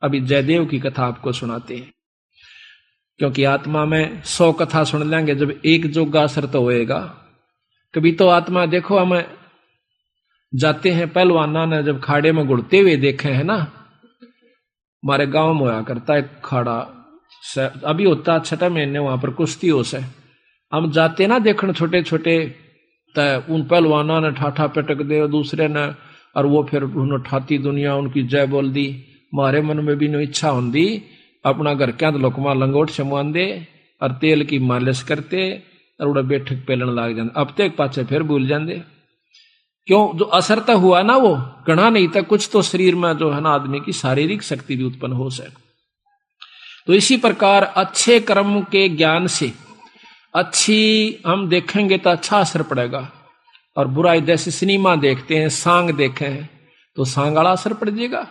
अभी जयदेव की कथा आपको सुनाते हैं, क्योंकि आत्मा में 100 कथा सुन लेंगे, जब एक जोगा असर तो होएगा। कभी तो आत्मा देखो, हम जाते हैं पहलवाना ने जब खाड़े में गुड़ते हुए देखे हैं ना, हमारे गांव में होया करता है खाड़ा, अभी होता 6 महीने वहां पर कुश्ती हो से, हम जाते ना देखने छोटे छोटे, उन पहलवाना ने ठाठा पटक दे दूसरे ने, और वो फिर उन्होंने ठाती दुनिया उनकी जय बोल दी। हमारे मन में भी नो इच्छा होंगी अपना घर क्या लोकमा लंगोट छमुआन दे और तेल की मालिश करते और उड़ा बैठक पेलन लाग जाते, अब तक पाचे फिर भूल जाते। क्यों? जो असर तो हुआ ना वो गणा नहीं था, कुछ तो शरीर में जो है ना आदमी की शारीरिक शक्ति भी उत्पन्न हो सके। तो इसी प्रकार अच्छे कर्म के ज्ञान से अच्छी हम देखेंगे तो अच्छा असर पड़ेगा, और बुराई जैसे सिनेमा देखते हैं, सांग देखे हैं तो सांग वाला असर पड़ जाएगा।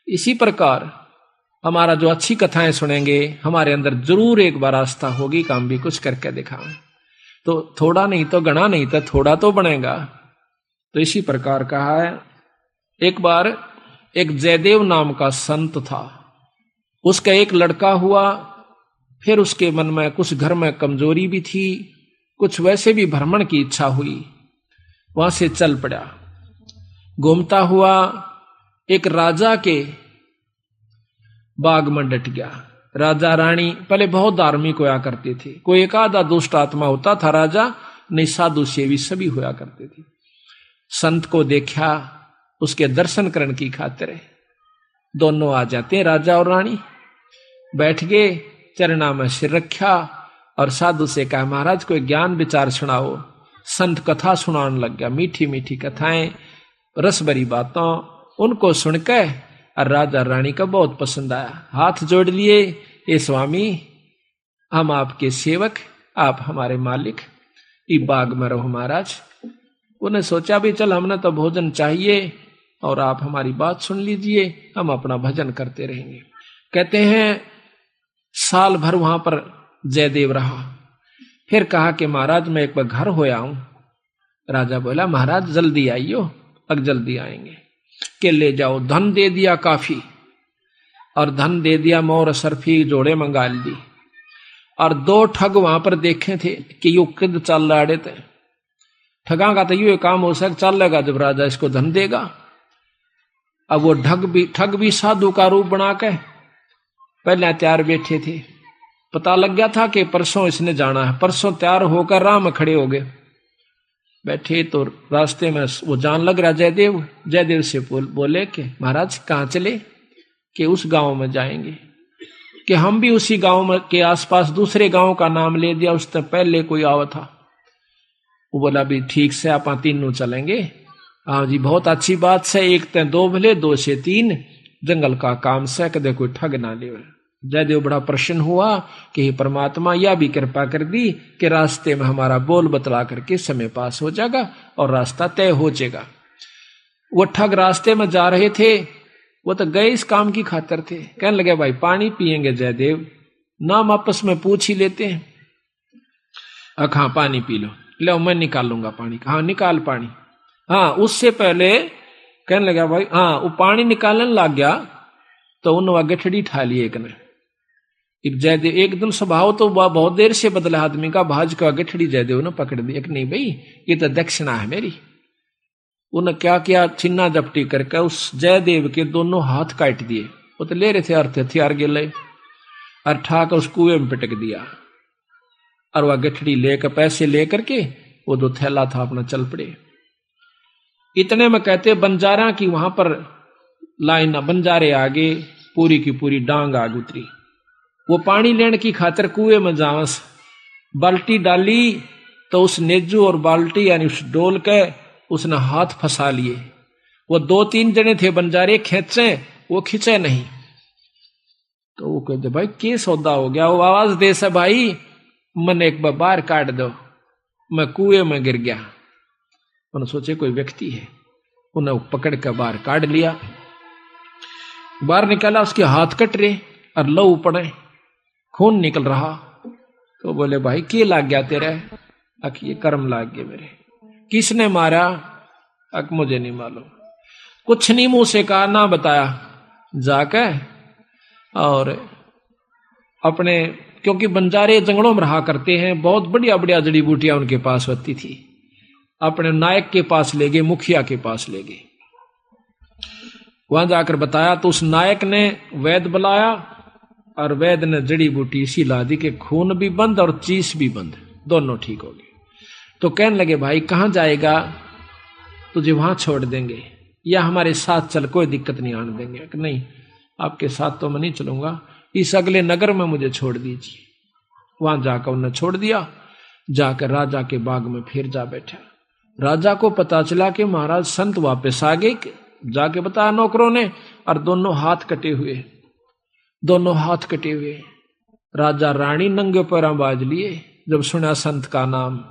इसी प्रकार हमारा जो अच्छी कथाएं सुनेंगे, हमारे अंदर जरूर एक बार आस्था होगी कि हम भी कुछ करके दिखाएं, तो थोड़ा नहीं तो गणा नहीं तो थोड़ा तो बनेगा। तो इसी प्रकार कहा है, एक बार एक जयदेव नाम का संत था, उसका एक लड़का हुआ, फिर उसके मन में कुछ घर में कमजोरी भी थी, कुछ वैसे भी भ्रमण की इच्छा हुई, वहां से चल पड़ा। घूमता हुआ एक राजा के बाग में डट गया। राजा रानी पहले बहुत धार्मिक होया करते थे, कोई एक आधा दुष्ट आत्मा होता था राजा, नहीं साधु सेवी सभी होया करते थे। संत को देखा, उसके दर्शन करने की खातिर दोनों आ जाते, राजा और रानी बैठ गए, चरणा में सिर रखा और साधु से कहा, महाराज कोई ज्ञान विचार सुनाओ। संत कथा सुनाने लग गया, मीठी मीठी कथाएं, रस भरी बातों, उनको सुनकर और राजा रानी का बहुत पसंद आया। हाथ जोड़ लिए, ये स्वामी हम आपके सेवक, आप हमारे मालिक, इस बाग में रहो महाराज। उन्हें सोचा भी चल हमने तो भोजन चाहिए और आप हमारी बात सुन लीजिए, हम अपना भजन करते रहेंगे। कहते हैं साल भर वहां पर जयदेव रहा, फिर कहा कि महाराज मैं एक बार घर होया हूं। राजा बोला महाराज जल्दी आइयो, अब जल्दी आएंगे। के ले जाओ, धन दे दिया काफी, और धन दे दिया, मोर सरफी जोड़े मंगा ली, और 2 ठग वहां पर देखे थे कि यू किद चल रहे थे। ठगा का तो यू काम हो सक चल लेगा जब राजा इसको धन देगा। अब वो ठग भी साधु का रूप बना के पहले तैयार बैठे थे, पता लग गया था कि परसों इसने जाना है, परसों तैयार होकर राह में खड़े हो गए। बैठे तो रास्ते में वो जान लग रहा जयदेव से बोले कि महाराज कहाँ चले? कि उस गांव में जाएंगे। कि हम भी उसी गांव में के आसपास दूसरे गांव का नाम ले दिया, उससे पहले कोई आवा था। वो बोला भी ठीक से आप तीनों चलेंगे। हाँ जी बहुत अच्छी बात से, 1 ते 2 भले 2 से 3, जंगल का काम से कदे कोई ठग ना ले। जयदेव बड़ा प्रसन्न हुआ कि हे परमात्मा यह भी कृपा कर दी कि रास्ते में हमारा बोल बतला करके समय पास हो जाएगा और रास्ता तय हो जाएगा। वो ठग रास्ते में जा रहे थे, वो तो गए इस काम की खातिर थे। कहने लगे भाई पानी पिएंगे जयदेव? नाम आपस में पूछ ही लेते हैं। हाँ पानी पी लो, लो मैं निकालूंगा पानी। हाँ निकाल पानी। हाँ उससे पहले कहने लगा भाई, हाँ वो पानी निकालने लग गया तो उन्होंने गठड़ी ठा ली एक ने। जयदेव एकदम स्वभाव तो बहुत देर से बदला आदमी का, भाज का गठड़ी जयदेव ने पकड़ दी। एक नहीं भाई ये तो दक्षिणा है मेरी। उन्हें क्या किया, छिन्ना जपटी करके उस जयदेव के दोनों हाथ काट दिए। वो तो ले रहे थे अर्थ हथियार गिले, और ठाक उस कुएं में पिटक दिया। और वह गठड़ी लेकर पैसे लेकर के वो जो थैला था अपना चल पड़े। इतने में कहते बंजारा की वहां पर लाइन, बंजारे आगे पूरी की पूरी डांग आग उतरी। वो पानी लेने की खातिर कुएं में जावस, बाल्टी डाली तो उस नेजू और बाल्टी यानी उस डोल के उसने हाथ फंसा लिए। वो 2-3 जने थे बंजारे, खेचे वो खींचे नहीं। तो वो कहते भाई के सौदा हो गया? वो आवाज दे से भाई मन एक बार बाहर काट दो, मैं कुएं में गिर गया। उन्होंने सोचे कोई व्यक्ति है, उन्हें पकड़ कर बाहर काट लिया। बाहर निकाला, उसके हाथ कट रहे और लहू पड़े, खून निकल रहा। तो बोले भाई के लाग गया तेरे? अक ये कर्म लाग गए मेरे। किसने मारा? अक मुझे नहीं मालूम। कुछ नहीं मुंह से कहा, ना बताया। जाकर और अपने, क्योंकि बंजारे जंगलों में रहा करते हैं, बहुत बढ़िया बढ़िया जड़ी बूटियां उनके पास होती थी। अपने नायक के पास ले गए, मुखिया के पास ले गए। वहां जाकर बताया तो उस नायक ने वैद्य बुलाया और वैद्य ने जड़ी बूटी इसी ला दी कि खून भी बंद और चीस भी बंद, दोनों ठीक हो गए। तो कहने लगे भाई कहां जाएगा, तुझे वहां छोड़ देंगे या हमारे साथ चल, कोई दिक्कत नहीं आने देंगे। कि नहीं, आपके साथ तो मैं नहीं चलूंगा, इस अगले नगर में मुझे छोड़ दीजिए। वहां जाकर उन्हें छोड़ दिया। जाकर राजा के बाग में फिर जा बैठा। राजा को पता चला कि महाराज संत वापस आ गए। जाके बताया नौकरों ने, और दोनों हाथ कटे हुए, दोनों हाथ कटे हुए। राजा रानी नंगे पैरों बाज लिए। जब सुना संत का नाम,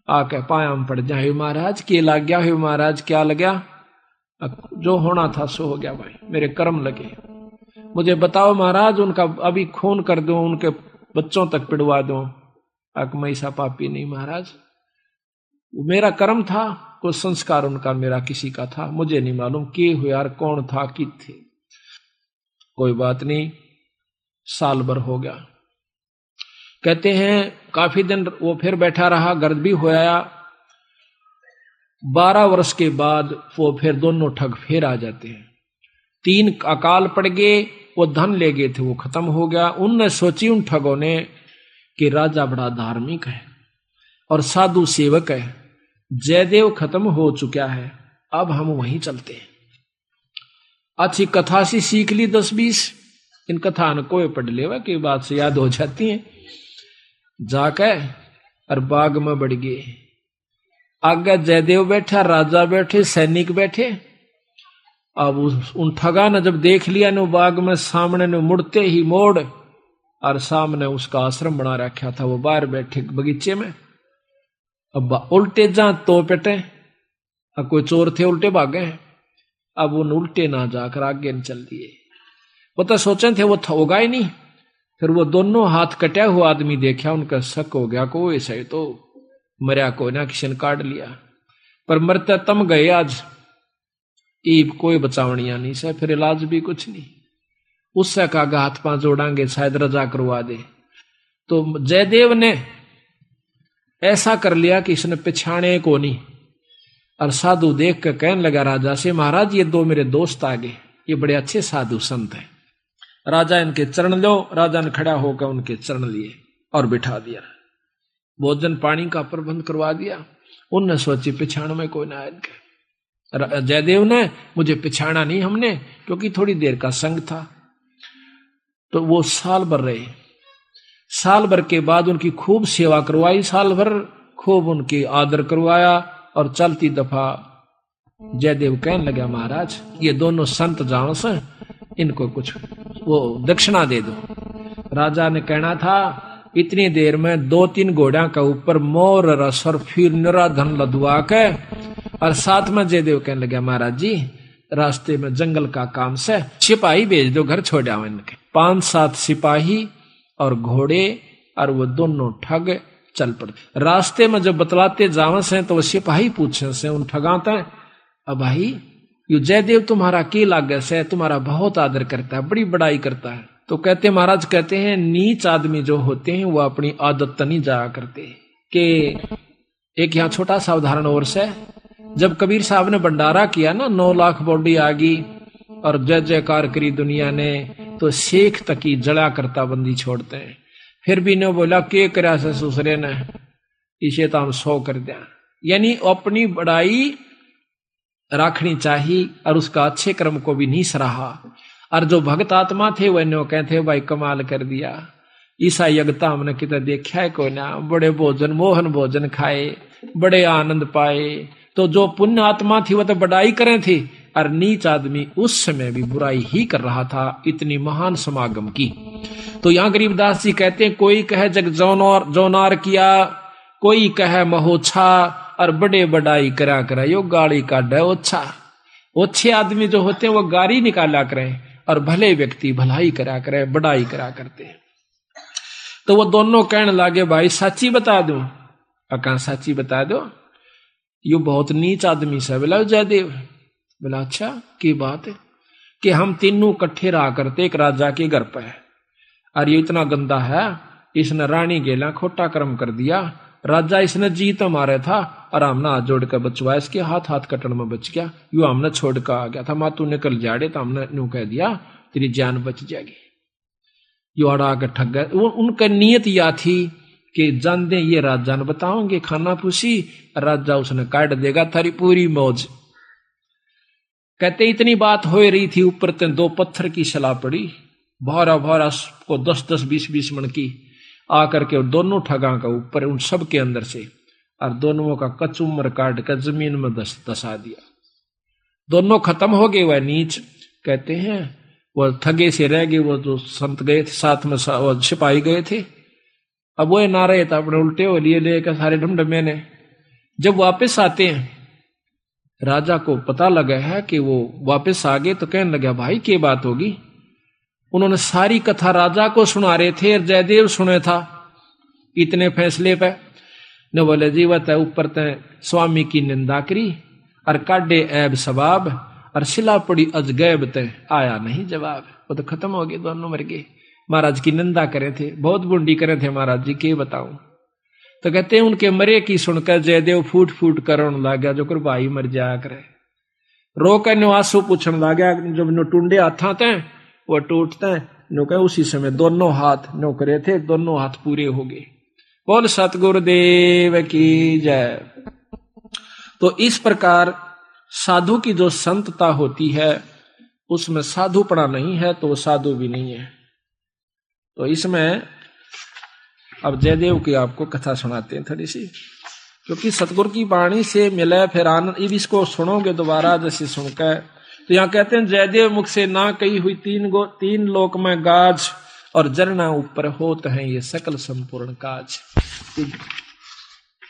आके पायाम पड़ जाए, महाराज के लग गया है, महाराज क्या लग गया? जो होना था सो हो गया भाई, मेरे कर्म लगे। मुझे बताओ महाराज, उनका अभी खून कर दो, उनके बच्चों तक पिड़वा दो। मैं ऐसा पापी नहीं महाराज, मेरा कर्म था, कोई संस्कार उनका मेरा किसी का था, मुझे नहीं मालूम के हुए यार, कौन था कि थे। कोई बात नहीं, साल भर हो गया। कहते हैं काफी दिन वो फिर बैठा रहा, गर्द भी हो आया। 12 वर्ष के बाद वो फिर दोनों ठग फिर आ जाते हैं। 3 अकाल पड़ गए, वो धन ले गए थे, वो खत्म हो गया। उनने सोची उन ठगों ने कि राजा बड़ा धार्मिक है और साधु सेवक है, जयदेव खत्म हो चुका है, अब हम वहीं चलते हैं। अच्छी कथा सी सीख ली 10-20, इन कथा न कोई पढ़ लेवा की बात से याद हो जाती है। जाकर और बाग में बढ़ गए। आगे जयदेव बैठा, राजा बैठे, सैनिक बैठे। अब उन ठगा ने जब देख लिया ने बाग में सामने ने मुड़ते ही मोड़, और सामने उसका आश्रम बना रखा था, वो बाहर बैठे बगीचे में। अब उल्टे जा तो पेटे, अब कोई चोर थे उल्टे भागे। अब उन उल्टे ना जाकर आगे न चल दिए। वो तो सोचे थे वो होगा ही नहीं। फिर वो दोनों हाथ कटा हुआ आदमी देखा, उनका शक हो गया को ऐसा ही तो मरिया, कोई ना किसी ने काट लिया। पर मरते तम गए आज, ईब कोई बचावनिया नहीं से, फिर इलाज भी कुछ नहीं। उससे कहा हाथ पांव जोड़ांगे, शायद रजा करवा दे। तो जयदेव ने ऐसा कर लिया कि इसने पिछाने को नहीं। और साधु देख कर कहने लगा राजा से, महाराज ये 2 मेरे दोस्त आ गए, ये बड़े अच्छे साधु संत हैं, राजा इनके चरण लो। राजा ने खड़ा होकर उनके चरण लिए और बिठा दिया। भोजन पानी का प्रबंध करवा दिया। उनने सोची पिछाण में कोई ना आए इनके। जयदेव ने मुझे पिछाड़ा नहीं हमने, क्योंकि थोड़ी देर का संग था। तो वो साल भर रहे। साल भर के बाद उनकी खूब सेवा करवाई, साल भर खूब उनकी आदर करवाया। और चलती दफा जयदेव कहने लगा, महाराज ये दोनों संत जाओ से, इनको कुछ वो दक्षिणा दे दो। राजा ने कहना था इतनी देर में 2-3 घोड़ा का ऊपर मोर रस और फिर निरा धन लदवा के। और साथ में जयदेव कहने लगा, महाराज जी रास्ते में जंगल का काम से सिपाही भेज दो, घर छोड़ आओ इनके। 5-7 सिपाही और घोड़े, और वो दोनों ठग चल पड़े। रास्ते में जब बतलाते जावे से तो वो सिपाही पूछे से उन ठगाते, अब भाई यू जयदेव तुम्हारा के लागे से, तुम्हारा बहुत आदर करता है, बड़ी बड़ाई करता है। तो कहते महाराज कहते हैं नीच आदमी जो होते हैं वो अपनी आदत नहीं जाया करते। कि एक यहाँ छोटा सा उदाहरण और से, जब कबीर साहब ने भंडारा किया ना, 9 लाख बॉडी आ गई और जय जयकार करी दुनिया ने, तो शेख तक ही जड़ा करता बंदी छोड़ते हैं। फिर भी ने बोला के करा से दूसरे ने, इसे तो हम 100 कर दिया। यानी अपनी बड़ाई रखनी चाहिए और उसका अच्छे कर्म को भी नहीं सराहा। और जो भक्त आत्मा थे वह नो कहते भाई कमाल कर दिया, ईसा यज्ञता हमने कितना देखा है कोई ना, बड़े भोजन मोहन भोजन खाए, बड़े आनंद पाए। तो जो पुण्य आत्मा थी वह तो बड़ाई करें थी, और नीच आदमी उस समय भी बुराई ही कर रहा था, इतनी महान समागम की। तो यहाँ गरीबदास जी कहते हैं कोई कहे जग जौनार किया, कोई कहे महोछा, और बड़े बड़ाई करा करा यो गाड़ी का डे ओछा। ओछे आदमी जो होते हैं वो गाड़ी निकाला करें, और भले व्यक्ति भलाई करा करे, बड़ाई करा करते हैं। तो वो दोनों कहने लगे भाई सच्ची बता दो। अका सच्ची बता दो, यो बहुत नीच आदमी से। बोला जयदेव। बोला अच्छा की बात है। कि हम तीनों इकट्ठे रहा करते एक राजा के घर पर, और ये इतना गंदा है, इसने रानी गेला खोटा कर्म कर दिया, राजा इसने जीत मारे था और हमने हाथ जोड़ कर बचवाया, इसके हाथ कटन में बच गया, यू हमने छोड़ कर आ गया था, मातू निकल जाड़े तो हमने यूं कह दिया तेरी जान बच जाएगी। यू अड़ा के ठग गए। उनका नियत या थी कि जान दे ये राजा ने बताओगे खाना पूछी, राजा उसने काट देगा थारी पूरी मौज। कहते इतनी बात हो रही थी, ऊपर ते 2 पत्थर की सलाह पड़ी, भारा भारा को 10-10 20-20 मन की आकर के दोनों ठगा का ऊपर उन सब के अंदर से, और दोनों का कचुमर काट कर जमीन में दसा दिया। दोनों खत्म हो गए। वह नीच कहते हैं वो ठगे से रह गए, वो जो संत गए थे साथ में वो सिपाही गए थे, अब वो ना रहे था, अपने उल्टे हो लिए लेकर सारे ढमढमे ने। जब वापस आते हैं राजा को पता लगा है कि वो वापस आ गए, तो कहने लगा भाई क्या बात होगी। उन्होंने सारी कथा राजा को सुना रहे थे और जयदेव सुने था इतने फैसले पे। ने बोले जी वह ऊपर तय स्वामी की निंदा करी और काटे ऐब सबाब, और सिला पड़ी अजगैब तय आया नहीं जवाब। वो तो खत्म हो गए, दोनों मर गए। महाराज की निंदा करे थे, बहुत बुंडी करे थे महाराज जी, के बताऊं। तो कहते हैं उनके मरे की सुनकर जयदेव फूट फूट कर रोने लग गया, जो कर भाई मर जाया करे। रो कर न्यासू पूछने लग गया, जब नो टूंडे हाथा थे वो टूटते नो कहे उसी समय दोनों हाथ नो करे थे, दोनों हाथ पूरे हो गए। बोल सतगुरुदेव की जय। तो इस प्रकार साधु की जो संतता होती है उसमें साधुपना नहीं है तो वो साधु भी नहीं है। तो इसमें अब जयदेव की आपको कथा सुनाते हैं थोड़ी सी, क्योंकि सतगुरु की वाणी से मिले फिर आनंद। अब इसको सुनोगे दोबारा जैसे सुनकर, तो यहाँ कहते हैं जयदेव मुख से ना कही हुई 3 लोक में गाज, और जरना ऊपर होत है ये सकल संपूर्ण काज।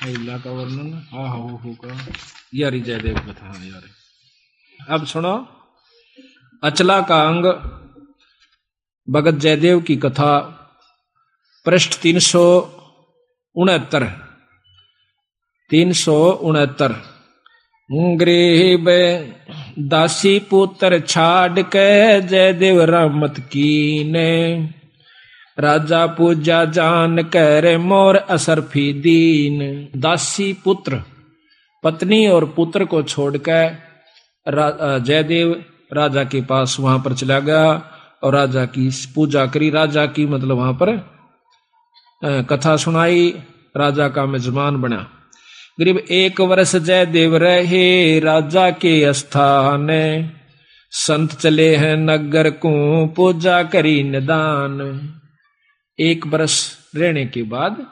का वर्णन होगा यार जयदेव कथा यार। अब सुनो अचला का अंग भगत जयदेव की कथा, पृष्ठ 369। गरीब दासी पुत्र छाड़ के जयदेव रहमत कीने, राजा पूजा जान कर मोर असरफी दीन। दासी पुत्र पत्नी और पुत्र को छोड़कर जयदेव राजा के पास वहां पर चला गया और राजा की पूजा करी। राजा की मतलब वहां पर कथा सुनाई, राजा का मेजबान बना। करीब 1 वर्ष जयदेव रहे राजा के स्थान, संत चले हैं नगर को पूजा करी निदान। 1 वर्ष रहने के बाद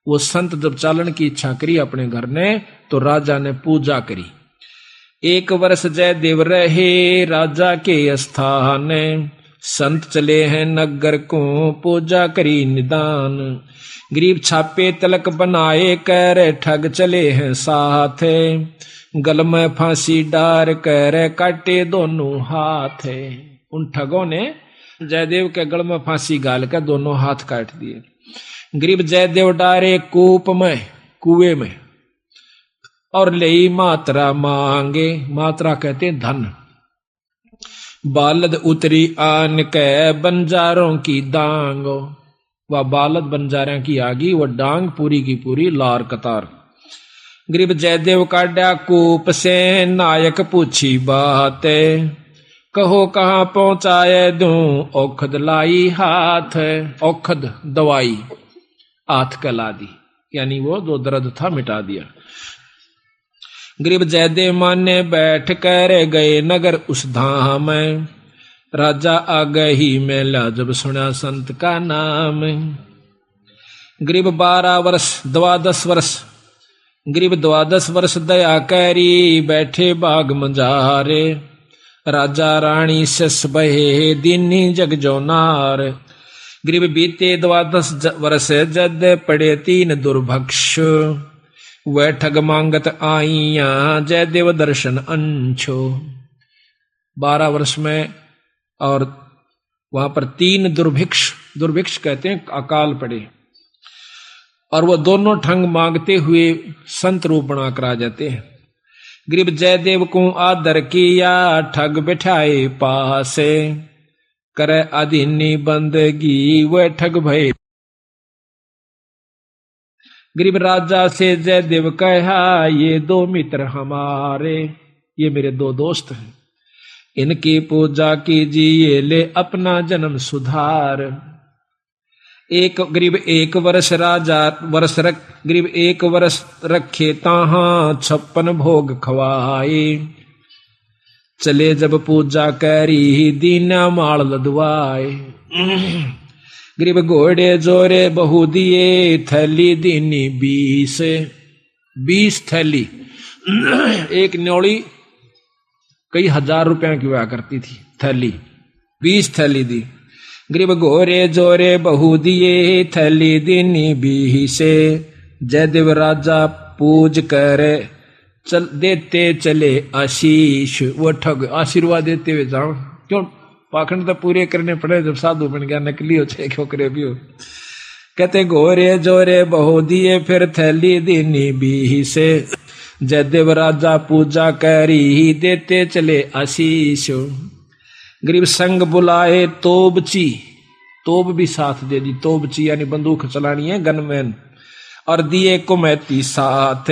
वो संत जब चालन की इच्छा करी अपने घर ने, तो राजा ने पूजा करी। 1 वर्ष जयदेव रहे राजा के स्थान, संत चले हैं नगर को पूजा करी निदान। गरीब छापे तलक बनाए कर ठग चले हैं साथ, गल में फांसी डार कर काटे दोनों हाथ। उन ठगों ने जयदेव के गल में फांसी गाल कर दोनों हाथ काट दिए। गरीब जयदेव डारे कूप में, कुएं में, और ले मात्रा मांगे। मात्रा कहते धन। बालद उतरी आन के बंजारों की दांग। वह बालद बंजारों की आगी, वह डांग पूरी की पूरी लार कतार। गरीब जयदेव काटा कूप से नायक पूछी बात, कहो कहाँ पहुंचाए दूं औखद लाई हाथ। औखद दवाई हाथ कला दी, यानी वो जो दर्द था मिटा दिया। गरीब जयदेव माने बैठ कर गए नगर उस धाम, राजा आ गई मेला जब सुना संत का नाम। गरीब 12 वर्ष 12 वर्ष, गरीब 12 वर्ष दया करी बैठे बाग मंजारे, राजा रानी सस बहे दीनी जग जो नार। गरीब बीते 12 वर्ष जद पड़े 3 दुर्भक्ष, वह ठग मांगत आईया जयदेव दर्शन अंशो। 12 वर्ष में और वहां पर 3 दुर्भिक्ष कहते हैं अकाल पड़े, और वो दोनों ठग मांगते हुए संत रूप बना कर आ जाते हैं। गरीब जयदेव को आदर किया, ठग बिठाए पासे, करे अधीनी बंदगी वह ठग भय। गरीब राजा से जयदेव कहा, ये दो मित्र हमारे, ये मेरे दो दोस्त हैं, इनकी पूजा कीजिए, ले अपना जन्म सुधार। एक गरीब एक वर्ष राजा गरीब एक वर्ष रखे ताहा, 56 भोग खवाए, चले जब पूजा करी, दीना माल लदवाए। गरीब घोड़े जोरे बहु दिए, थैली दीनी 20 थैली। एक न्योली कई हजार रुपया की हुआ करती थी थैली, 20 थैली दी। गरीब घोरे जोरे बहु दिए, थैली दीनी 20। जयदेव राजा पूज करे, चल देते चले आशीष। वो ठग आशीर्वाद देते हुए जाओ, क्यों पाखंड तो पूरे करने पड़े, जब साधु बन गया नकली हो चाहे खोकरे भी हो। कहते घोरे जोरे बहु दिए, फिर थैली दीनी 20। जयदेव राजा पूजा करी, देते चले आशीष। गरीब संग बुलाए तोबची, तोब भी साथ दे दी, तोबची यानी बंदूक चलानी है, गनमैन, और दिए कुमैती साथ,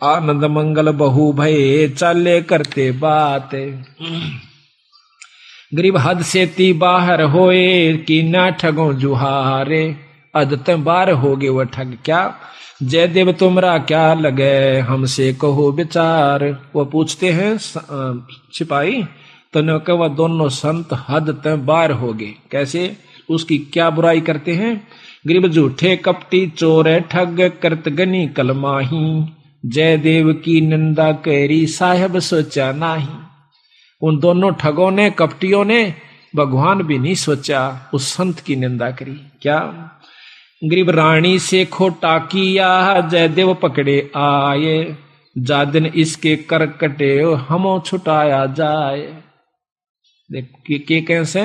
आनंद मंगल बहु भये, चाले करते बात। गरीब हद से ती बाहर होए, कि ना ठगों जुहारे, अदत बार हो गए वह ठग क्या, जयदेव तुमरा क्या लगे, हमसे कहो विचार। वो पूछते हैं सिपाही, तो न कहा वह दोनों संत हद तक बार हो गए, कैसे, उसकी क्या बुराई करते हैं। गरीब झूठे कपटी चोर ठग, करत गनी कलमाही, जयदेव की निंदा करी, साहेब सोचा नाही। उन दोनों ठगों ने, कपटियों ने भगवान भी नहीं सोचा, उस संत की निंदा करी। क्या गरीब रानी से खोटा किया, जयदेव पकड़े आए, जा दिन इसके कर कटे, हमो छुटाया जाए। देख के कैसे,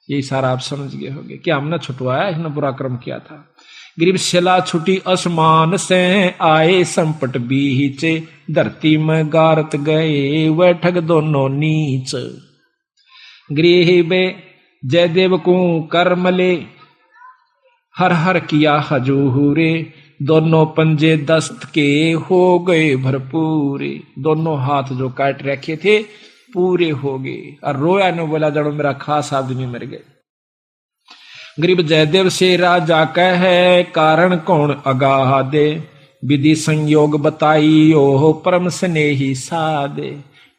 यही सारा आप समझ गए होंगे, क्या हमने छुटवाया, इसने बुरा कर्म किया था। गरीब शिला छुटी आसमान से, आए संपट बीचे, धरती में गारत गए, वह ठग दोनों नीच। गरीब जयदेव को कर्मले, हर हर किया हजूरे, दोनों पंजे दस्त के हो गए भरपूरे। दोनों हाथ जो काट रखे थे पूरे हो गए, और रोया ने बोला, जड़ो मेरा खास आदमी मर गए। गरीब जयदेव से राजा कहे, कारण कौन अगाह दे, विधि संयोग बताई, ओह परम स्नेही सादे।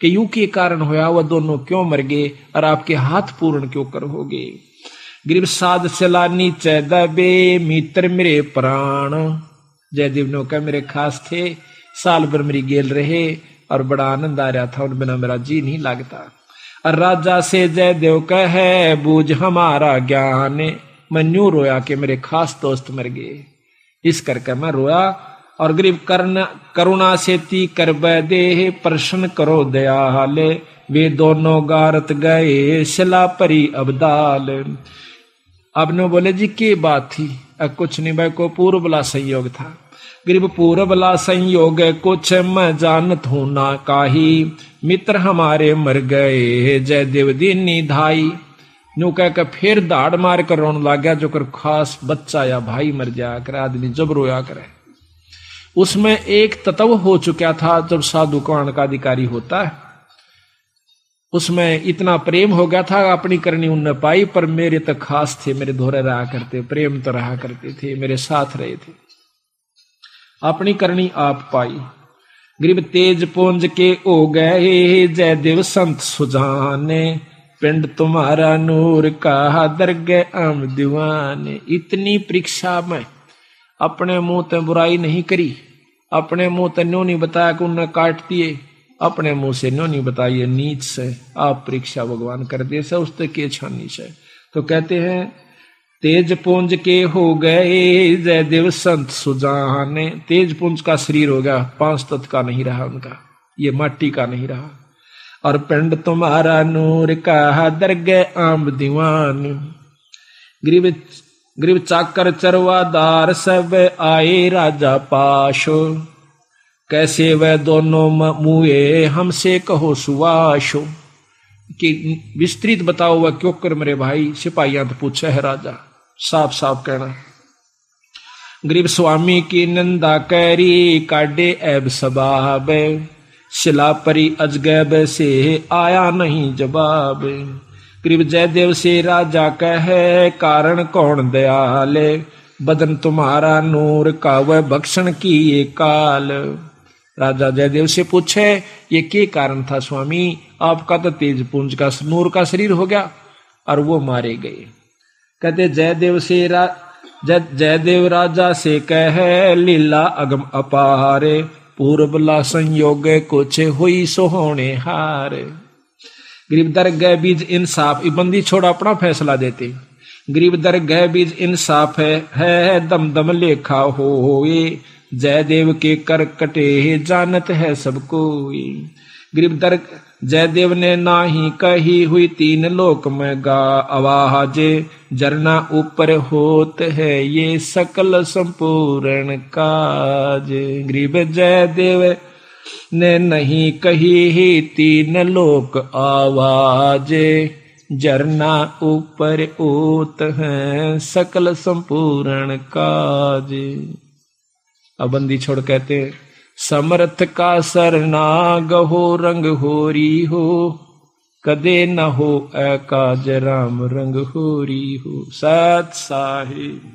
कि यूं के कारण होया, वह दोनों क्यों मर गए, और आपके हाथ पूर्ण क्यों कर हो गए। गरीब साध चला नीचे दबे, मित्र मेरे प्राण। जयदेव ने कहा मेरे खास थे, साल भर मेरी गेल रहे, और बड़ा आनंद आ रहा था, उन बिना मेरा जी नहीं लगता। और राजा से जयदेव कहे, बूझ हमारा ज्ञान, मैं न्यू रोया कि मेरे खास दोस्त मर गए, इस करके मैं रोया। और गरीब करुणा से ती कर दे, प्रश्न करो दयाल, वे दोनों गारत गए, शिला परी अबदाल। अब ने बोले जी की बात थी, अब कुछ नहीं भाई, को पूर्व बला संयोग था। गरीब पूर्व बला संयोग कुछ मैं जानत हूं ना काही, मित्र हमारे मर गए, जयदेव दीनी धाई। न्यू कह कर फिर दाड़ मार कर रोने लग गया, जो कर खास बच्चा या भाई मर जाया करे, आदमी जब रोया करे। उसमें एक तत्व हो चुका था, जब साधु कौन का अधिकारी होता है, उसमें इतना प्रेम हो गया था, अपनी करनी उनने पाई, पर मेरे तो खास थे, मेरे धोरे रहा करते, प्रेम तो रहा करते थे, मेरे साथ रहे थे, अपनी करनी आप पाई। गरीब तेज पुंज के ओ गए, जयदेव संत सुजाने, पिंड तुम्हारा नूर का दरगे आम दीवाने। इतनी परीक्षा में अपने मुंह ते बुराई नहीं करी, अपने मुंह ते न्यों नहीं बताया कि उन्हें काट दिए, अपने मुंह से न्यों नहीं बताइए नीच से, आप परीक्षा भगवान कर दे से, उसते के छानी से। तो कहते हैं तेज पुंज के हो गए, जयदेव संत सुजाने। तेज पुंज का शरीर हो गया, 5 तत्व का नहीं रहा उनका, ये माटी का नहीं रहा। और पिंड तुम्हारा नूर का दरगे आम दीवान। गरीब चाकर चरवादार सब आए राजा पाशो, कैसे वह दोनों मुए हमसे कहो सुवाशो, कि विस्तृत बताओ वह क्यों कर मेरे भाई। सिपाहियां तो पूछे है राजा, साफ साफ कहना। गरीब स्वामी की निंदा कैरी काटे ऐब सबाब, शिला परी अजगैब से आया नहीं जवाब। गरीब जयदेव से राजा कहे कारण कौन दयाले, बदन तुम्हारा नूर का वह भक्षण की ये काल। राजा जयदेव से पूछे ये क्या कारण था स्वामी, आपका तो तेज पुंज का नूर का शरीर हो गया और वो मारे गए। कहते जयदेव राजा से कहे लीला अगम अपारे, पूर्वला संयोग कुछ हुई सोहोने हार। गरीब दरगह बीज इंसाफ, बंदी छोड़ अपना फैसला देते। गरीब दरगह बीज इंसाफ है दम दम लेखा होए, जयदेव के कर कटे जानत है सबको। गरीब जयदेव ने नाही कही हुई तीन लोक में गा आवाज, जरना ऊपर होत है ये सकल संपूर्ण काज। गरीब जयदेव ने नहीं कही ही तीन लोक आवाज, जरना ऊपर होत है सकल संपूर्ण काज। अब बंदी छोड़ कहते समर्थ का सरना गहो रंग होरी हो, कदे न हो ऐ काज राम रंग होरी हो। सत साहिब।